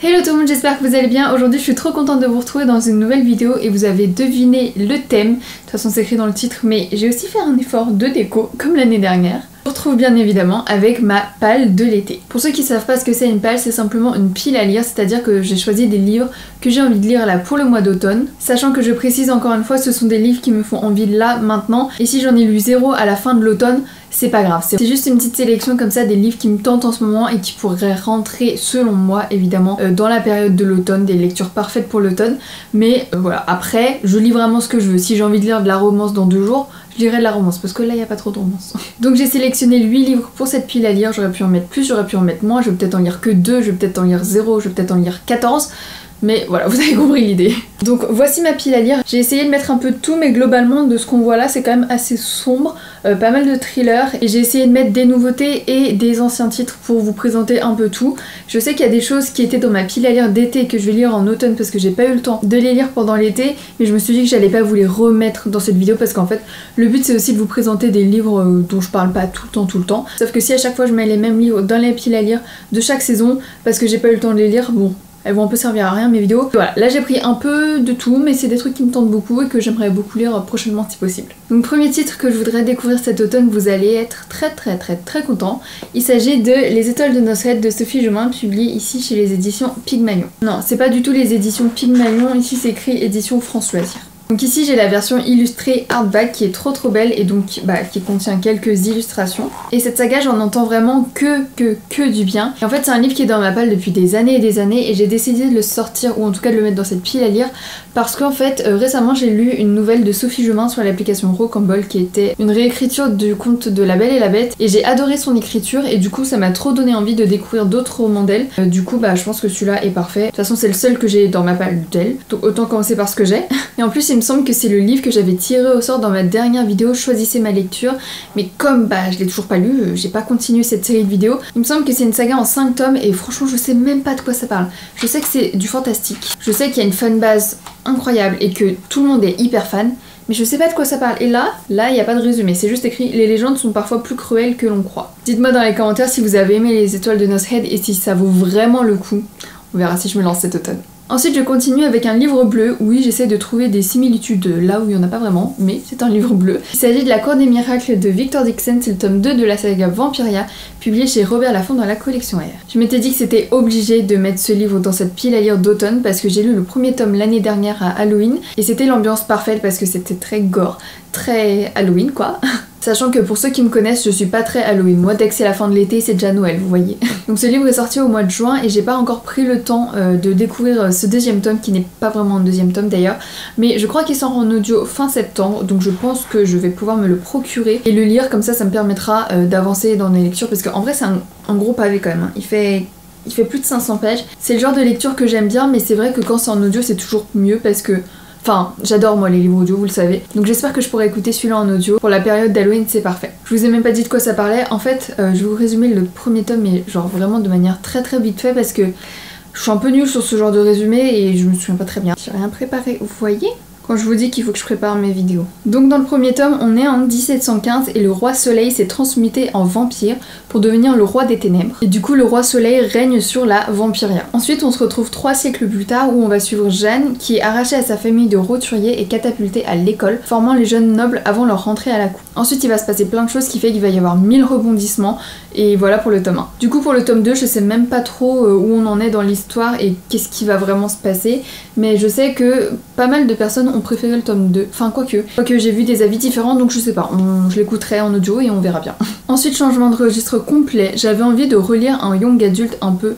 Hello tout le monde, j'espère que vous allez bien. Aujourd'hui je suis trop contente de vous retrouver dans une nouvelle vidéo et vous avez deviné le thème. De toute façon c'est écrit dans le titre, mais j'ai aussi fait un effort de déco comme l'année dernière. Je vous retrouve bien évidemment avec ma palle de l'été. Pour ceux qui savent pas ce que c'est une palle, c'est simplement une pile à lire, c'est-à-dire que j'ai choisi des livres que j'ai envie de lire là pour le mois d'automne. Sachant que je précise encore une fois, ce sont des livres qui me font envie là, maintenant. Et si j'en ai lu zéro à la fin de l'automne, c'est pas grave. C'est juste une petite sélection comme ça des livres qui me tentent en ce moment et qui pourraient rentrer, selon moi évidemment, dans la période de l'automne, des lectures parfaites pour l'automne. Mais voilà, après, je lis vraiment ce que je veux. Si j'ai envie de lire de la romance dans 2 jours, je lirai de la romance parce que là il n'y a pas trop de romance. Donc j'ai sélectionné 8 livres pour cette pile à lire. J'aurais pu en mettre plus, j'aurais pu en mettre moins. Je vais peut-être en lire que 2, je vais peut-être en lire 0, je vais peut-être en lire 14. Mais voilà, vous avez compris l'idée. Donc voici ma pile à lire. J'ai essayé de mettre un peu de tout, mais globalement de ce qu'on voit là c'est quand même assez sombre, pas mal de thrillers, et j'ai essayé de mettre des nouveautés et des anciens titres pour vous présenter un peu tout. Je sais qu'il y a des choses qui étaient dans ma pile à lire d'été que je vais lire en automne parce que j'ai pas eu le temps de les lire pendant l'été, mais je me suis dit que j'allais pas vous les remettre dans cette vidéo parce qu'en fait le but c'est aussi de vous présenter des livres dont je parle pas tout le temps. Sauf que si à chaque fois je mets les mêmes livres dans les piles à lire de chaque saison parce que j'ai pas eu le temps de les lire, bon, elles vont un peu servir à rien mes vidéos. Voilà, là j'ai pris un peu de tout, mais c'est des trucs qui me tentent beaucoup et que j'aimerais beaucoup lire prochainement si possible. Donc premier titre que je voudrais découvrir cet automne, vous allez être très content. Il s'agit de Les Étoiles de Noces de Sophie Jomain, publié ici chez les éditions Pygmalion. Non, c'est pas du tout les éditions Pygmalion, ici c'est écrit édition France Loisirs. Donc ici j'ai la version illustrée hardback qui est trop belle et donc qui contient quelques illustrations. Et cette saga j'en entends vraiment que du bien. Et en fait c'est un livre qui est dans ma palle depuis des années et j'ai décidé de le sortir ou en tout cas de le mettre dans cette pile à lire parce qu'en fait récemment j'ai lu une nouvelle de Sophie Jomain sur l'application Rocambole qui était une réécriture du conte de La Belle et la Bête et j'ai adoré son écriture et du coup ça m'a trop donné envie de découvrir d'autres romans d'elle. Du coup je pense que celui-là est parfait. De toute façon c'est le seul que j'ai dans ma palle d'elle, donc autant commencer par ce que j'ai. Et en plus il me semble que c'est le livre que j'avais tiré au sort dans ma dernière vidéo Choisissez ma lecture, mais comme je l'ai toujours pas lu, j'ai pas continué cette série de vidéos. Il me semble que c'est une saga en 5 tomes et franchement je sais même pas de quoi ça parle. Je sais que c'est du fantastique, je sais qu'il y a une fanbase incroyable et que tout le monde est hyper fan, mais je sais pas de quoi ça parle. Et là il n'y a pas de résumé, c'est juste écrit les légendes sont parfois plus cruelles que l'on croit. Dites-moi dans les commentaires si vous avez aimé Les Étoiles de Noces et si ça vaut vraiment le coup. On verra si je me lance cet automne. Ensuite je continue avec un livre bleu, oui j'essaie de trouver des similitudes là où il n'y en a pas vraiment, mais c'est un livre bleu. Il s'agit de La Cour des Miracles de Victor Dixon, c'est le tome 2 de la saga Vampiria, publié chez Robert Laffont dans la collection R. Je m'étais dit que c'était obligé de mettre ce livre dans cette pile à lire d'automne parce que j'ai lu le premier tome l'année dernière à Halloween, et c'était l'ambiance parfaite parce que c'était très gore, très Halloween quoi. Sachant que pour ceux qui me connaissent, je suis pas très Halloween. Moi, dès que c'est la fin de l'été, c'est déjà Noël, vous voyez. Donc ce livre est sorti au mois de juin et j'ai pas encore pris le temps de découvrir ce deuxième tome, qui n'est pas vraiment un deuxième tome d'ailleurs. Mais je crois qu'il sort en audio fin septembre, donc je pense que je vais pouvoir me le procurer et le lire, comme ça me permettra d'avancer dans mes lectures, parce qu'en vrai c'est un gros pavé quand même. Hein. Il fait plus de 500 pages. C'est le genre de lecture que j'aime bien, mais c'est vrai que quand c'est en audio, c'est toujours mieux parce que... Enfin, j'adore moi les livres audio, vous le savez. Donc j'espère que je pourrai écouter celui-là en audio. Pour la période d'Halloween, c'est parfait. Je vous ai même pas dit de quoi ça parlait. En fait, je vais vous résumer le premier tome, mais genre vraiment de manière très vite fait parce que je suis un peu nulle sur ce genre de résumé et je me souviens pas très bien. J'ai rien préparé, vous voyez ? Quand je vous dis qu'il faut que je prépare mes vidéos. Donc dans le premier tome, on est en 1715 et le roi Soleil s'est transmuté en vampire pour devenir le roi des ténèbres. Et du coup le roi Soleil règne sur la Vampiria. Ensuite on se retrouve 3 siècles plus tard où on va suivre Jeanne qui est arrachée à sa famille de roturiers et catapultée à l'école, formant les jeunes nobles avant leur rentrée à la cour. Ensuite il va se passer plein de choses qui fait qu'il va y avoir 1000 rebondissements et voilà pour le tome 1. Du coup pour le tome 2 je sais même pas trop où on en est dans l'histoire et qu'est-ce qui va vraiment se passer, mais je sais que pas mal de personnes ont préféré le tome 2, enfin quoique j'ai vu des avis différents donc je sais pas, je l'écouterai en audio et on verra bien. Ensuite changement de registre complet, j'avais envie de relire un young adulte un peu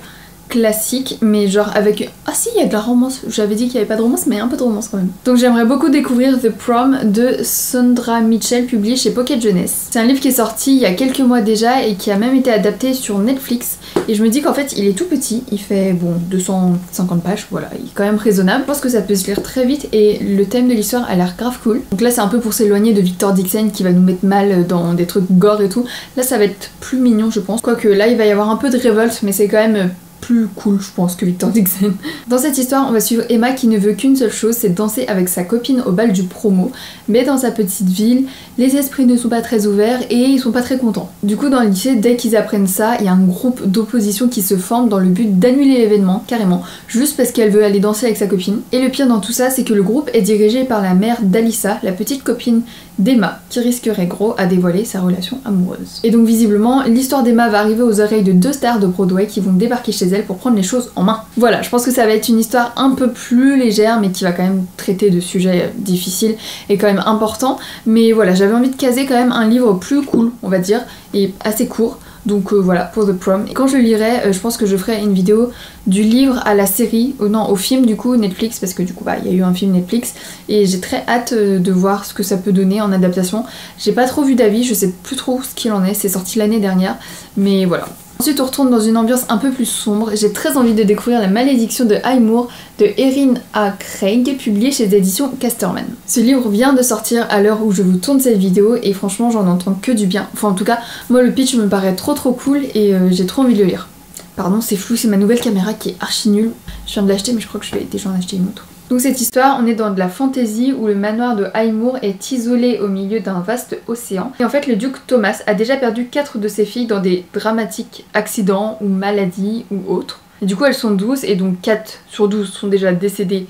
classique, mais genre avec... Ah si, il y a de la romance, j'avais dit qu'il n'y avait pas de romance, mais un peu de romance quand même. Donc j'aimerais beaucoup découvrir The Prom de Sandra Mitchell, publié chez Pocket Jeunesse. C'est un livre qui est sorti il y a quelques mois déjà et qui a même été adapté sur Netflix, et je me dis qu'en fait il est tout petit, il fait bon 250 pages, voilà, il est quand même raisonnable. Je pense que ça peut se lire très vite et le thème de l'histoire a l'air grave cool. Donc là c'est un peu pour s'éloigner de Victor Dixon qui va nous mettre mal dans des trucs gore et tout. Là ça va être plus mignon je pense, quoique là il va y avoir un peu de révolte, mais c'est quand même plus cool je pense que Victor Dixon. Dans cette histoire on va suivre Emma qui ne veut qu'une seule chose, c'est danser avec sa copine au bal du promo, mais dans sa petite ville les esprits ne sont pas très ouverts et ils sont pas très contents. Du coup dans le lycée dès qu'ils apprennent ça il y a un groupe d'opposition qui se forme dans le but d'annuler l'événement carrément, juste parce qu'elle veut aller danser avec sa copine. Et le pire dans tout ça c'est que le groupe est dirigé par la mère d'Alyssa, la petite copine d'Emma, qui risquerait gros à dévoiler sa relation amoureuse. Et donc visiblement, l'histoire d'Emma va arriver aux oreilles de 2 stars de Broadway qui vont débarquer chez elle pour prendre les choses en main. Voilà, je pense que ça va être une histoire un peu plus légère, mais qui va quand même traiter de sujets difficiles et quand même importants. Mais voilà, j'avais envie de caser quand même un livre plus cool, on va dire, et assez court. Donc voilà, pour The Prom. Et quand je le lirai, je pense que je ferai une vidéo du livre à la série, non, au film du coup, Netflix, parce que du coup, bah, il y a eu un film Netflix, et j'ai très hâte de voir ce que ça peut donner en adaptation. J'ai pas trop vu d'avis, je sais plus trop ce qu'il en est, c'est sorti l'année dernière, mais voilà. Ensuite on retourne dans une ambiance un peu plus sombre, j'ai très envie de découvrir La Malédiction de Highmoor de Erin A. Craig, publié chez les éditions Casterman. Ce livre vient de sortir à l'heure où je vous tourne cette vidéo et franchement j'en entends que du bien. Enfin en tout cas, moi le pitch me paraît trop cool et j'ai trop envie de le lire. Pardon c'est flou, c'est ma nouvelle caméra qui est archi nulle. Je viens de l'acheter mais je crois que je vais déjà en acheter une autre. Donc cette histoire, on est dans de la fantasy où le manoir de Highmoor est isolé au milieu d'un vaste océan. Et en fait le duc Thomas a déjà perdu 4 de ses filles dans des dramatiques accidents ou maladies ou autres. Et du coup elles sont 12 et donc 4 sur 12 sont déjà décédées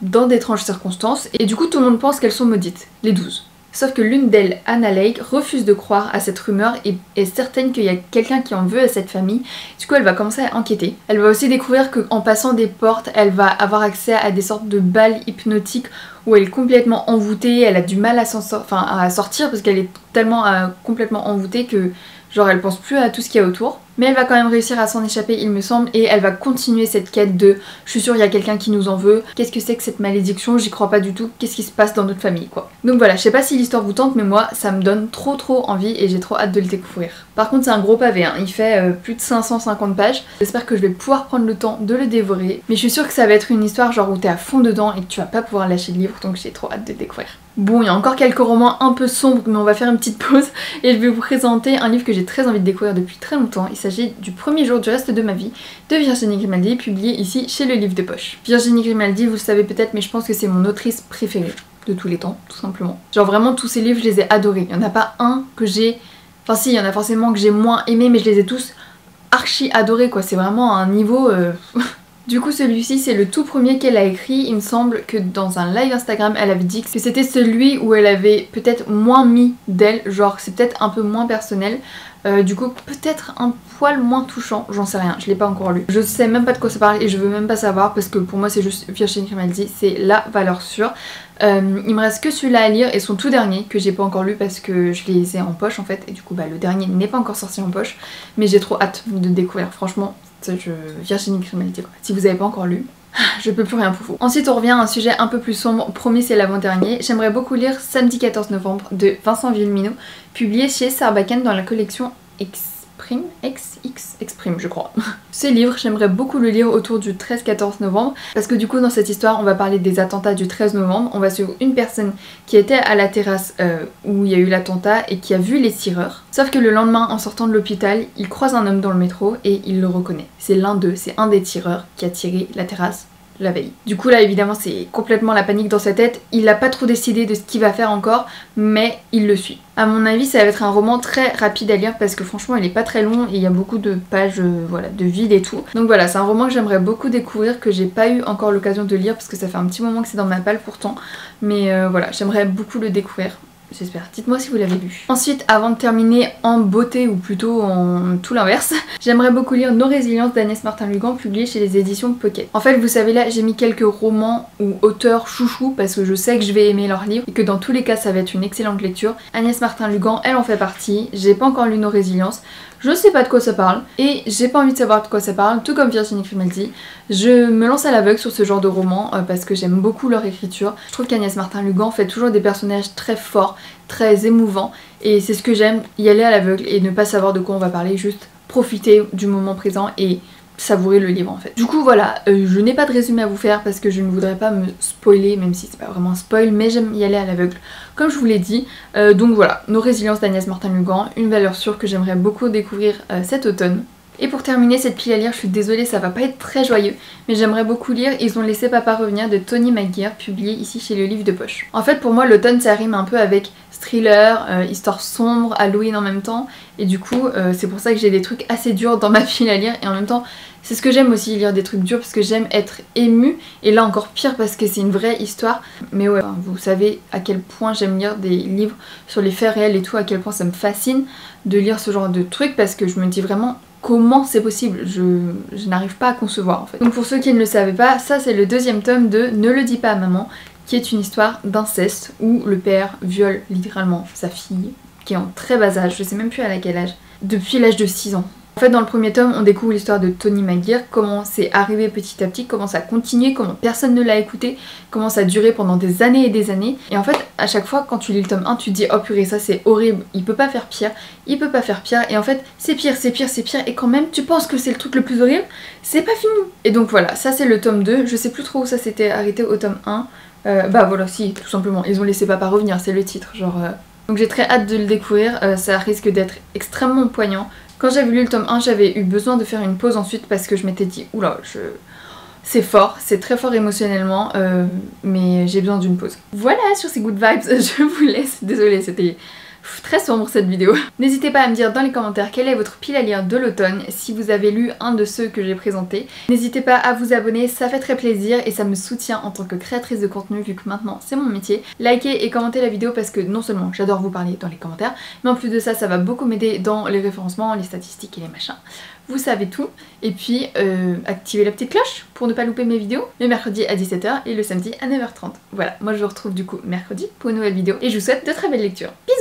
dans d'étranges circonstances. Et du coup tout le monde pense qu'elles sont maudites, les 12. Sauf que l'une d'elles, Anna Lake, refuse de croire à cette rumeur et est certaine qu'il y a quelqu'un qui en veut à cette famille. Du coup, elle va commencer à enquêter. Elle va aussi découvrir qu'en passant des portes, elle va avoir accès à des sortes de balles hypnotiques où elle est complètement envoûtée, elle a du mal à sortir parce qu'elle est tellement complètement envoûtée que genre elle pense plus à tout ce qu'il y a autour. Mais elle va quand même réussir à s'en échapper il me semble et elle va continuer cette quête de je suis sûre il y a quelqu'un qui nous en veut, qu'est-ce que c'est que cette malédiction, j'y crois pas du tout, qu'est-ce qui se passe dans notre famille quoi. Donc voilà, je sais pas si l'histoire vous tente mais moi ça me donne trop envie et j'ai trop hâte de le découvrir. Par contre c'est un gros pavé, hein. Il fait plus de 550 pages, j'espère que je vais pouvoir prendre le temps de le dévorer. Mais je suis sûre que ça va être une histoire genre où t'es à fond dedans et que tu vas pas pouvoir lâcher le livre donc j'ai trop hâte de le découvrir. Bon, il y a encore quelques romans un peu sombres mais on va faire une petite pause et je vais vous présenter un livre que j'ai très envie de découvrir depuis très longtemps. Il s'agit du Premier jour du reste de ma vie de Virginie Grimaldi, publié ici chez Le Livre de Poche. Virginie Grimaldi, vous le savez peut-être mais je pense que c'est mon autrice préférée de tous les temps, tout simplement. Genre vraiment tous ses livres je les ai adorés, il n'y en a pas un que j'ai... Enfin si, il y en a forcément que j'ai moins aimé mais je les ai tous archi adorés quoi, c'est vraiment un niveau... Du coup celui-ci c'est le tout premier qu'elle a écrit, il me semble que dans un live Instagram elle avait dit que c'était celui où elle avait peut-être moins mis d'elle, genre c'est peut-être un peu moins personnel, du coup peut-être un poil moins touchant, j'en sais rien, je l'ai pas encore lu. Je sais même pas de quoi ça parle et je veux même pas savoir parce que pour moi c'est juste Virginie Grimaldi, c'est la valeur sûre. Il me reste que celui-là à lire et son tout dernier que j'ai pas encore lu parce que je les ai en poche en fait et du coup bah le dernier n'est pas encore sorti en poche mais j'ai trop hâte de découvrir franchement. Virginie Grimaldi quoi. Si vous avez pas encore lu, je peux plus rien pour vous. Ensuite on revient à un sujet un peu plus sombre, promis c'est l'avant-dernier. J'aimerais beaucoup lire Samedi 14 novembre de Vincent Villeminot, publié chez Sarbacane dans la collection Exprime je crois. Ce livre j'aimerais beaucoup le lire autour du 13-14 novembre parce que du coup dans cette histoire on va parler des attentats du 13 novembre. On va suivre une personne qui était à la terrasse où il y a eu l'attentat et qui a vu les tireurs. Sauf que le lendemain en sortant de l'hôpital il croise un homme dans le métro et il le reconnaît. C'est l'un d'eux, c'est un des tireurs qui a tiré la terrasse la veille. Du coup là évidemment c'est complètement la panique dans sa tête, il a pas trop décidé de ce qu'il va faire encore mais il le suit. À mon avis ça va être un roman très rapide à lire parce que franchement il est pas très long et il y a beaucoup de pages voilà, de vide et tout. Donc voilà c'est un roman que j'aimerais beaucoup découvrir que j'ai pas eu encore l'occasion de lire parce que ça fait un petit moment que c'est dans ma palle pourtant mais voilà j'aimerais beaucoup le découvrir. J'espère. Dites-moi si vous l'avez lu. Ensuite, avant de terminer en beauté, ou plutôt en tout l'inverse, j'aimerais beaucoup lire Nos résiliences d'Agnès Martin-Lugan, publié chez les éditions Pocket. En fait, vous savez là, j'ai mis quelques romans ou auteurs chouchous parce que je sais que je vais aimer leurs livres et que dans tous les cas, ça va être une excellente lecture. Agnès Martin-Lugan, elle en fait partie. J'ai pas encore lu Nos résiliences. Je sais pas de quoi ça parle et j'ai pas envie de savoir de quoi ça parle, tout comme Virginie Grimaldi. Je me lance à l'aveugle sur ce genre de roman parce que j'aime beaucoup leur écriture. Je trouve qu'Agnès Martin-Lugan fait toujours des personnages très forts, très émouvants et c'est ce que j'aime, y aller à l'aveugle et ne pas savoir de quoi on va parler, juste profiter du moment présent et savourer le livre en fait. Du coup voilà, je n'ai pas de résumé à vous faire parce que je ne voudrais pas me spoiler, même si c'est pas vraiment un spoil, mais j'aime y aller à l'aveugle comme je vous l'ai dit. Donc voilà, Nos résiliences d'Agnès Martin-Lugan, une valeur sûre que j'aimerais beaucoup découvrir cet automne. Et pour terminer cette pile à lire, je suis désolée, ça va pas être très joyeux, mais j'aimerais beaucoup lire Ils ont laissé papa revenir de Tony McGuire, publié ici chez Le Livre de Poche. En fait pour moi l'automne ça rime un peu avec thriller, histoire sombre, Halloween en même temps, et du coup c'est pour ça que j'ai des trucs assez durs dans ma pile à lire, et en même temps c'est ce que j'aime aussi, lire des trucs durs, parce que j'aime être émue, et là encore pire parce que c'est une vraie histoire, mais ouais, vous savez à quel point j'aime lire des livres sur les faits réels et tout, à quel point ça me fascine de lire ce genre de trucs, parce que je me dis vraiment comment c'est possible, je n'arrive pas à concevoir en fait. Donc pour ceux qui ne le savaient pas, ça c'est le deuxième tome de Ne le dis pas à maman, qui est une histoire d'inceste où le père viole littéralement sa fille, qui est en très bas âge, je sais même plus à quel âge, depuis l'âge de 6 ans. En fait dans le premier tome on découvre l'histoire de Tony McGuire, comment c'est arrivé petit à petit, comment ça a continué, comment personne ne l'a écouté, comment ça a duré pendant des années et des années. Et en fait à chaque fois quand tu lis le tome 1 tu te dis oh purée ça c'est horrible, il peut pas faire pire, il peut pas faire pire, et en fait c'est pire, c'est pire, c'est pire, et quand même tu penses que c'est le truc le plus horrible, c'est pas fini. Et donc voilà, ça c'est le tome 2, je sais plus trop où ça s'était arrêté au tome 1, bah voilà si tout simplement, ils ont laissé papa revenir, c'est le titre genre... Donc j'ai très hâte de le découvrir, ça risque d'être extrêmement poignant. Quand j'avais lu le tome 1, j'avais eu besoin de faire une pause ensuite parce que je m'étais dit oula, c'est fort, c'est très fort émotionnellement, mais j'ai besoin d'une pause. Voilà, sur ces good vibes, je vous laisse. Désolée, c'était très sombre cette vidéo. N'hésitez pas à me dire dans les commentaires quelle est votre pile à lire de l'automne, si vous avez lu un de ceux que j'ai présentés. N'hésitez pas à vous abonner, ça fait très plaisir et ça me soutient en tant que créatrice de contenu vu que maintenant c'est mon métier. Likez et commentez la vidéo parce que non seulement j'adore vous parler dans les commentaires, mais en plus de ça, ça va beaucoup m'aider dans les référencements, les statistiques et les machins. Vous savez tout. Et puis activez la petite cloche pour ne pas louper mes vidéos, le mercredi à 17 h et le samedi à 9 h 30. Voilà, moi je vous retrouve du coup mercredi pour une nouvelle vidéo et je vous souhaite de très belles lectures. Bisous.